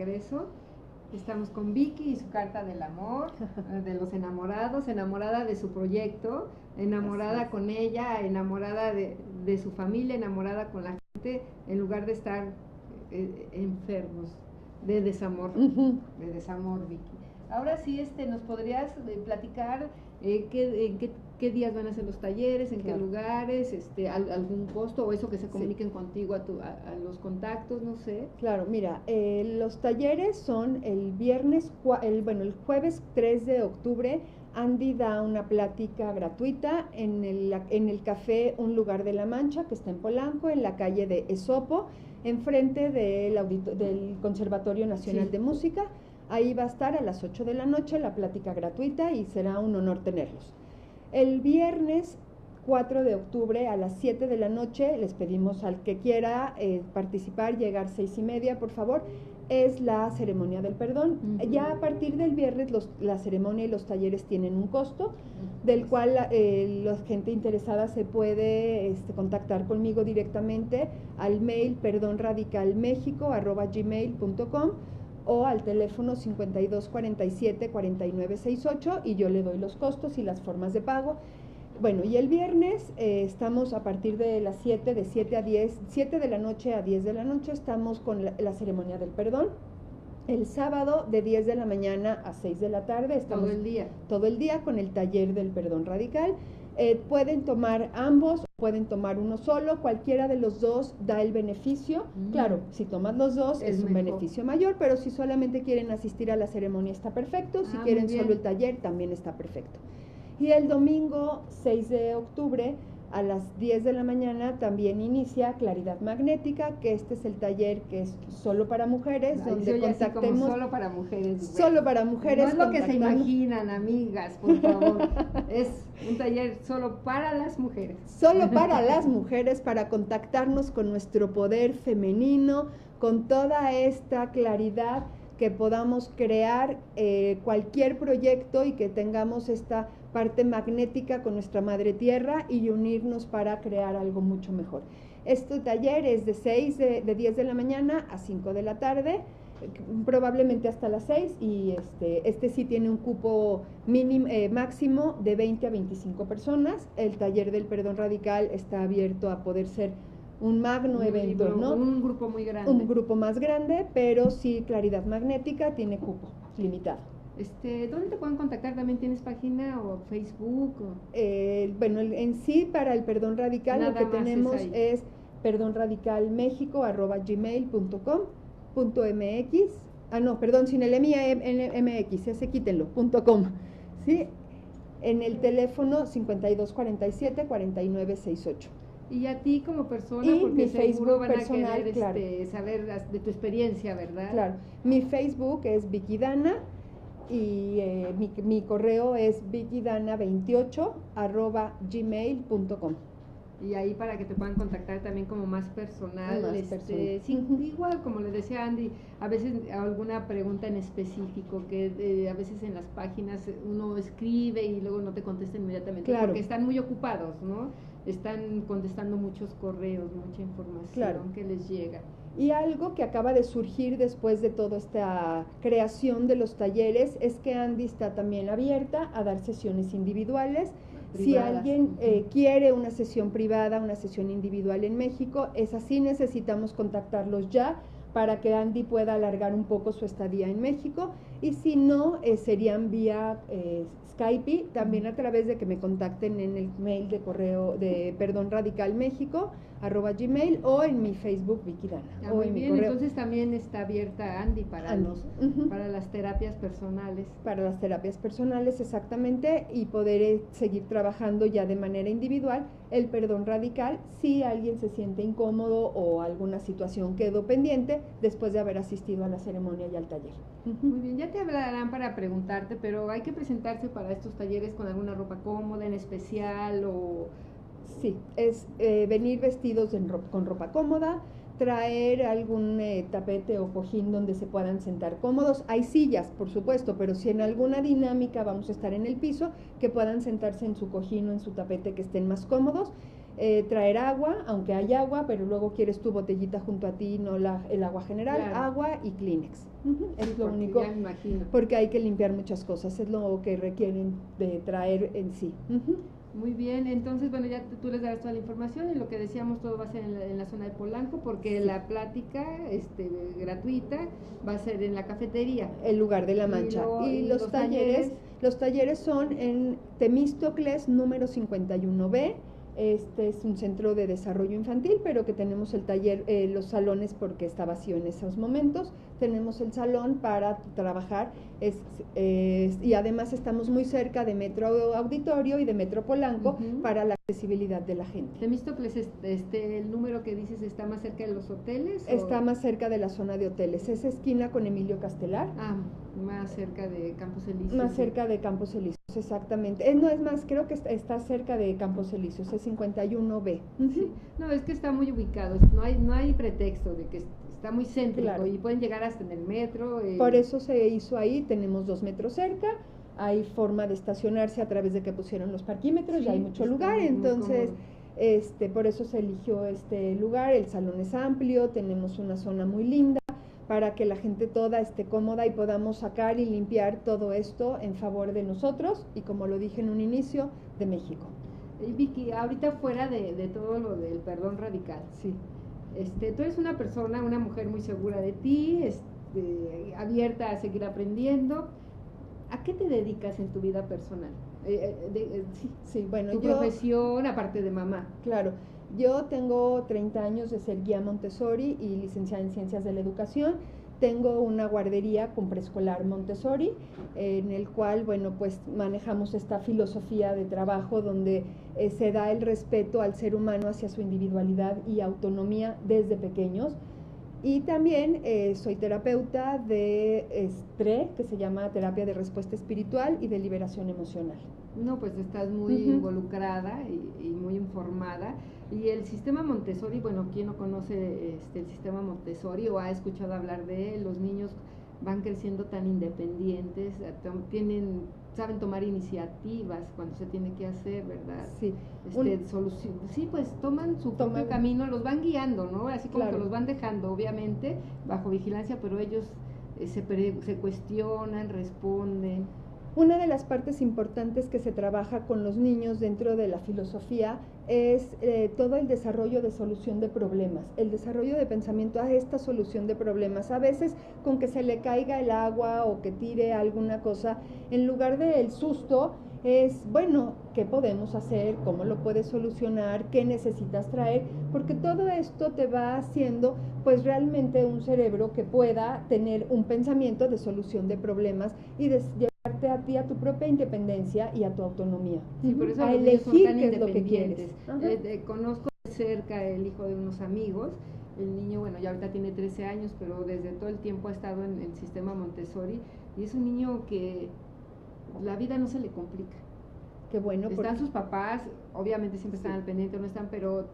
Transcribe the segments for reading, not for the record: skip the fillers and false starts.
regreso. Estamos con Vicky y su carta del amor, de los enamorados, enamorada de su proyecto, enamorada con ella, enamorada de su familia, enamorada con la gente, en lugar de estar enfermos de desamor, Vicky. Ahora sí, nos podrías platicar qué días van a ser los talleres, en qué lugares, algún costo o eso que se comuniquen contigo a los contactos, no sé. Claro, mira, los talleres son el jueves 3 de octubre. Andy da una plática gratuita en el café Un Lugar de la Mancha, que está en Polanco, en la calle de Esopo, enfrente del Conservatorio Nacional de Música. Ahí va a estar a las 8 de la noche la plática gratuita y será un honor tenerlos. El viernes 4 de octubre a las 7 de la noche, les pedimos al que quiera participar, llegar 6:30, por favor, es la ceremonia del perdón. Ya a partir del viernes la ceremonia y los talleres tienen un costo, del cual la gente interesada se puede contactar conmigo directamente al mail perdonradicalmexico@gmail.com o al teléfono 5247-4968 y yo le doy los costos y las formas de pago. Bueno, y el viernes estamos a partir de las 7 de la noche a 10 de la noche, estamos con la ceremonia del perdón. El sábado de 10 de la mañana a 6 de la tarde estamos todo el día con el taller del perdón radical. Pueden tomar ambos, pueden tomar uno solo, cualquiera de los dos da el beneficio. Claro, si tomas los dos es un beneficio mayor, pero si solamente quieren asistir a la ceremonia está perfecto, si quieren solo el taller también está perfecto. Y el domingo 6 de octubre a las 10 de la mañana también inicia Claridad Magnética, que este es el taller que es solo para mujeres, donde contactemos... Solo para mujeres. Solo para mujeres. No es lo que se imaginan, amigas, por favor. Es un taller solo para las mujeres. Solo para las mujeres, para contactarnos con nuestro poder femenino, con toda esta claridad, que podamos crear cualquier proyecto y que tengamos esta parte magnética con nuestra madre tierra y unirnos para crear algo mucho mejor. Este taller es de 10 de la mañana a 5 de la tarde, probablemente hasta las 6, y este sí tiene un cupo máximo de 20 a 25 personas. El taller del perdón radical está abierto a poder ser un magno evento, ¿no? Un grupo muy grande. Un grupo más grande, pero sí, Claridad Magnética tiene cupo limitado. ¿Dónde te pueden contactar? ¿También tienes página o Facebook? Bueno, en sí, para el perdón radical, lo que tenemos es perdonradical.mexico@gmail.com.mx. Sin el MX, ese quítenlo, .com, ¿sí? En el teléfono 5247-4968. Y a ti como persona, y porque mi seguro Facebook van personal, a querer claro. Saber de tu experiencia, ¿verdad? Claro, mi Facebook es Vicky Dana y mi correo es vickydana28@gmail.com. Y ahí para que te puedan contactar también como más personal, igual como le decía Andy, a veces alguna pregunta en específico que a veces en las páginas uno escribe y luego no te contesta inmediatamente, porque están muy ocupados, ¿no? Están contestando muchos correos, mucha información que les llega. Y algo que acaba de surgir después de toda esta creación de los talleres es que Andy está también abierta a dar sesiones individuales. Si alguien quiere una sesión privada, una sesión individual en México, es así, necesitamos contactarlos ya para que Andy pueda alargar un poco su estadía en México, y si no, serían vía Skype, también a través de que me contacten en el mail de correo de perdonradicalmexico@gmail o en mi Facebook Vicky Dana. Muy bien, entonces también está abierta Andy para las terapias personales. Para las terapias personales, exactamente, y poder seguir trabajando ya de manera individual el perdón radical si alguien se siente incómodo o alguna situación quedó pendiente después de haber asistido a la ceremonia y al taller. Muy bien, ya te hablarán para preguntarte, pero hay que presentarse para estos talleres con alguna ropa cómoda en especial o... Sí, es venir vestidos con ropa cómoda, traer algún tapete o cojín donde se puedan sentar cómodos. Hay sillas, por supuesto, pero si en alguna dinámica vamos a estar en el piso, que puedan sentarse en su cojín o en su tapete, que estén más cómodos. traer agua, aunque hay agua, pero luego quieres tu botellita junto a ti, no el agua general, claro. Agua y Kleenex. Es lo único, ya me imagino. porque hay que limpiar muchas cosas, es lo que requieren de traer en sí. Muy bien, entonces, bueno, ya tú les darás toda la información y lo que decíamos, todo va a ser en la zona de Polanco, porque sí. la plática gratuita va a ser en la cafetería. El lugar de la Mancha. Y los talleres son en Temístocles número 51B. Este es un centro de desarrollo infantil, pero que tenemos el taller, los salones, porque está vacío en esos momentos. Tenemos el salón para trabajar y además estamos muy cerca de Metro Auditorio y de Metro Polanco para la accesibilidad de la gente. Temístocles, el número que dices, ¿está más cerca de los hoteles? Está más cerca de la zona de hoteles, es esquina con Emilio Castelar. Más cerca de Campos Elíseos. Más cerca de Campos Elíseos, exactamente. No, es más, creo que está cerca de Campos Elíseos, es 51B. Sí. No, es que está muy ubicado, no hay pretexto de que está muy céntrico, claro. Y pueden llegar hasta en el metro. Por eso se hizo ahí, tenemos 2 metros cerca, hay forma de estacionarse a través de que pusieron los parquímetros, sí, ya hay mucho lugar, entonces por eso se eligió este lugar. El salón es amplio, tenemos una zona muy linda para que la gente toda esté cómoda y podamos sacar y limpiar todo esto en favor de nosotros y, como lo dije en un inicio, de México. Vicky, ahorita fuera de todo lo del perdón radical, sí. Tú eres una persona, una mujer muy segura de ti, abierta a seguir aprendiendo. ¿A qué te dedicas en tu vida personal? Sí, bueno, tu profesión, aparte de mamá. Claro, yo tengo 30 años de ser guía Montessori y licenciada en Ciencias de la Educación. Tengo una guardería con preescolar Montessori, en el cual, bueno, pues manejamos esta filosofía de trabajo donde se da el respeto al ser humano hacia su individualidad y autonomía desde pequeños. Y también soy terapeuta de TRE, que se llama Terapia de Respuesta Espiritual y de Liberación Emocional. No, pues estás muy involucrada y muy informada. Y el sistema Montessori, bueno, ¿quién no conoce el sistema Montessori o ha escuchado hablar de él? Los niños van creciendo tan independientes, saben tomar iniciativas cuando se tiene que hacer, ¿verdad? Sí. Sí, pues toman su propio camino, los van guiando, ¿no? Así como que los van dejando, obviamente, bajo vigilancia, pero ellos se cuestionan, responden. Una de las partes importantes que se trabaja con los niños dentro de la filosofía es todo el desarrollo de solución de problemas, el desarrollo de pensamiento a esta solución de problemas. A veces con que se le caiga el agua o que tire alguna cosa, en lugar del susto, es, bueno, ¿qué podemos hacer? ¿Cómo lo puedes solucionar? ¿Qué necesitas traer? Porque todo esto te va haciendo, pues, realmente un cerebro que pueda tener un pensamiento de solución de problemas y de llevarte a ti a tu propia independencia y a tu autonomía. Sí, por eso a elegir qué es lo que quieres. Conozco de cerca el hijo de unos amigos. El niño, bueno, ya ahorita tiene 13 años, pero desde todo el tiempo ha estado en el sistema Montessori y es un niño que la vida no se le complica. Qué bueno. Están sus papás, obviamente siempre están al pendiente, no están, pero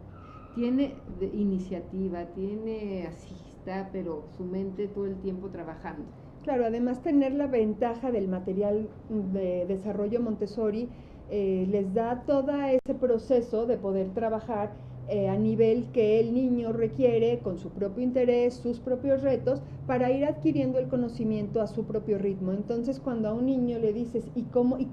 tiene iniciativa, está, pero su mente todo el tiempo trabajando. Claro, además tener la ventaja del material de desarrollo Montessori les da todo ese proceso de poder trabajar a nivel que el niño requiere, con su propio interés, sus propios retos, para ir adquiriendo el conocimiento a su propio ritmo. Entonces, cuando a un niño le dices, ¿y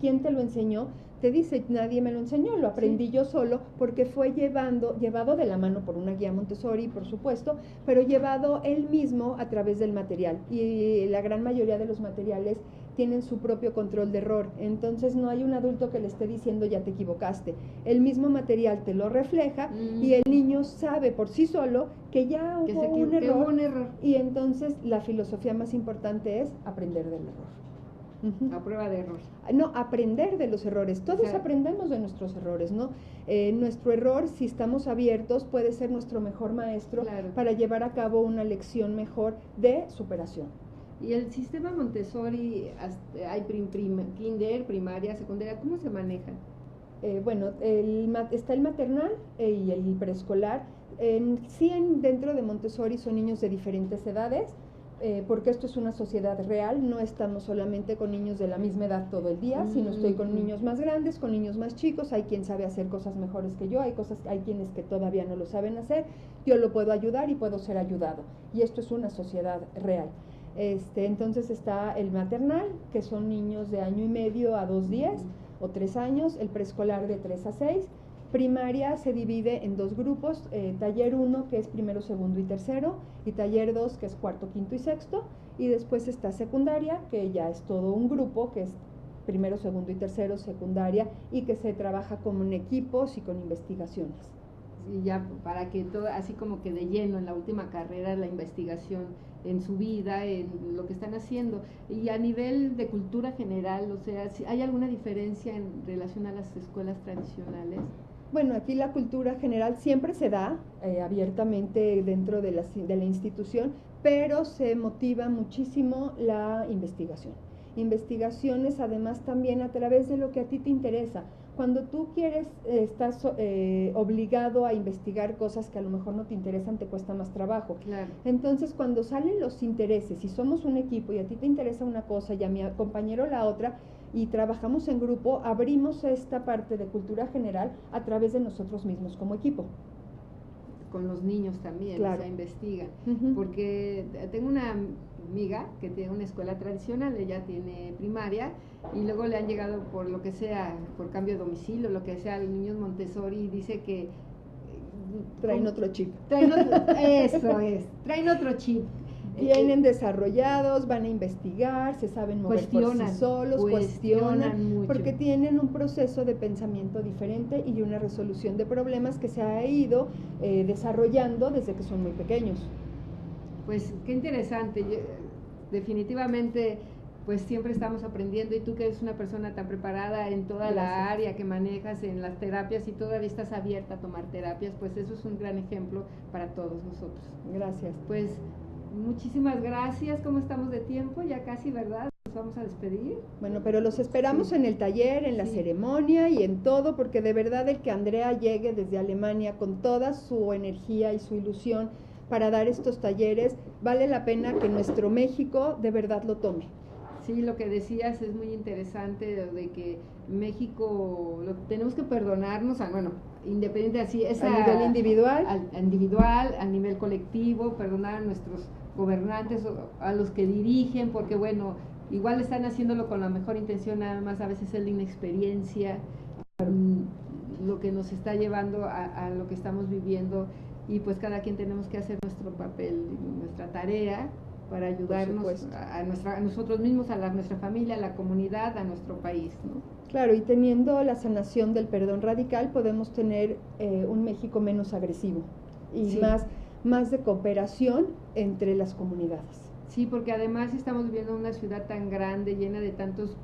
quién te lo enseñó? Te dice, nadie me lo enseñó, lo aprendí yo solo, porque fue llevado de la mano por una guía Montessori, por supuesto, pero llevado él mismo a través del material. Y la gran mayoría de los materiales tienen su propio control de error, entonces no hay un adulto que le esté diciendo ya te equivocaste, el mismo material te lo refleja y el niño sabe por sí solo que ya hubo un error, y entonces la filosofía más importante es aprender del error. A prueba de error. No, aprender de los errores. Todos aprendemos de nuestros errores, ¿no? Nuestro error, si estamos abiertos, puede ser nuestro mejor maestro para llevar a cabo una lección mejor de superación. Y el sistema Montessori, hay kinder, primaria, secundaria, ¿cómo se manejan? Bueno, está el maternal y el preescolar. Dentro de Montessori son niños de diferentes edades, porque esto es una sociedad real, no estamos solamente con niños de la misma edad todo el día, sino estoy con niños más grandes, con niños más chicos, hay quien sabe hacer cosas mejores que yo, hay quienes que todavía no lo saben hacer, yo lo puedo ayudar y puedo ser ayudado, y esto es una sociedad real. Entonces está el maternal, que son niños de 1.5 a 2 días, o 3 años, el preescolar de 3 a 6, primaria se divide en 2 grupos, taller 1 que es primero, segundo y tercero, y taller 2 que es cuarto, quinto y sexto, y después está secundaria, que ya es todo un grupo, que es primero, segundo y tercero, secundaria, y que se trabaja como en equipos y con investigaciones. Y ya para que todo, así como que de lleno en la última carrera, la investigación en su vida, en lo que están haciendo. Y a nivel de cultura general, o sea, ¿hay alguna diferencia en relación a las escuelas tradicionales? Bueno, aquí la cultura general siempre se da abiertamente dentro de la institución, pero se motiva muchísimo la investigación. Investigaciones además también a través de lo que a ti te interesa. Cuando tú estás obligado a investigar cosas que a lo mejor no te interesan, te cuesta más trabajo. Claro. Entonces, cuando salen los intereses, si somos un equipo y a ti te interesa una cosa y a mi compañero la otra, y trabajamos en grupo, abrimos esta parte de cultura general a través de nosotros mismos como equipo. Con los niños también, claro. Se investigan. Porque tengo una amiga que tiene una escuela tradicional, ella tiene primaria, y luego le han llegado por lo que sea, por cambio de domicilio, lo que sea, los niños Montessori, y dice que traen otro chip. Traen otro chip. Vienen desarrollados, van a investigar, se saben mover por sí solos, cuestionan mucho, porque tienen un proceso de pensamiento diferente y una resolución de problemas que se ha ido desarrollando desde que son muy pequeños. Pues qué interesante, definitivamente pues siempre estamos aprendiendo, y tú que eres una persona tan preparada en toda la área que manejas en las terapias y todavía estás abierta a tomar terapias, pues eso es un gran ejemplo para todos nosotros. Gracias. Pues muchísimas gracias. ¿Cómo estamos de tiempo? Ya casi, ¿verdad? Nos vamos a despedir. Bueno, pero los esperamos en el taller, en la ceremonia y en todo, porque de verdad el que Andrea llegue desde Alemania con toda su energía y su ilusión para dar estos talleres, vale la pena que nuestro México de verdad lo tome. Sí, lo que decías es muy interesante, de que México tenemos que perdonarnos, bueno, independiente así, es a nivel individual, a nivel colectivo, perdonar a nuestros gobernantes, a los que dirigen, porque bueno, igual están haciéndolo con la mejor intención, nada más a veces es la inexperiencia, lo que nos está llevando a lo que estamos viviendo, y pues cada quien tenemos que hacer nuestro papel, nuestra tarea, para ayudarnos a nosotros mismos, a nuestra familia, a la comunidad, a nuestro país, ¿no? Claro, y teniendo la sanación del perdón radical podemos tener un México menos agresivo y más de cooperación entre las comunidades. Sí, porque además estamos viviendo una ciudad tan grande, llena de tantos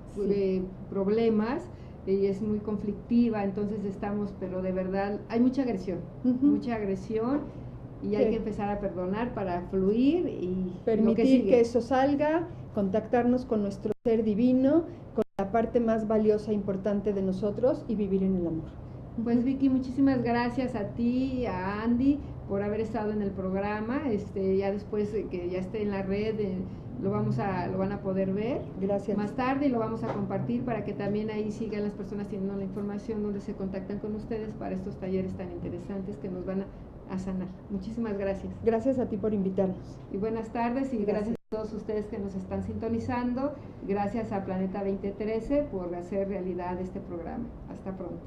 problemas, y es muy conflictiva, entonces pero de verdad hay mucha agresión, y hay que empezar a perdonar para fluir y permitir que eso salga, contactarnos con nuestro ser divino, con la parte más valiosa e importante de nosotros, y vivir en el amor. Pues Vicky, muchísimas gracias a ti, a Andy, por haber estado en el programa. Ya después que ya esté en la red, lo van a poder ver. Gracias. Más tarde, y lo vamos a compartir para que también ahí sigan las personas teniendo la información donde se contactan con ustedes para estos talleres tan interesantes que nos van a sanar. Muchísimas gracias. Gracias a ti por invitarnos. Y buenas tardes, y gracias a todos ustedes que nos están sintonizando. Gracias a Planeta 2013 por hacer realidad este programa. Hasta pronto.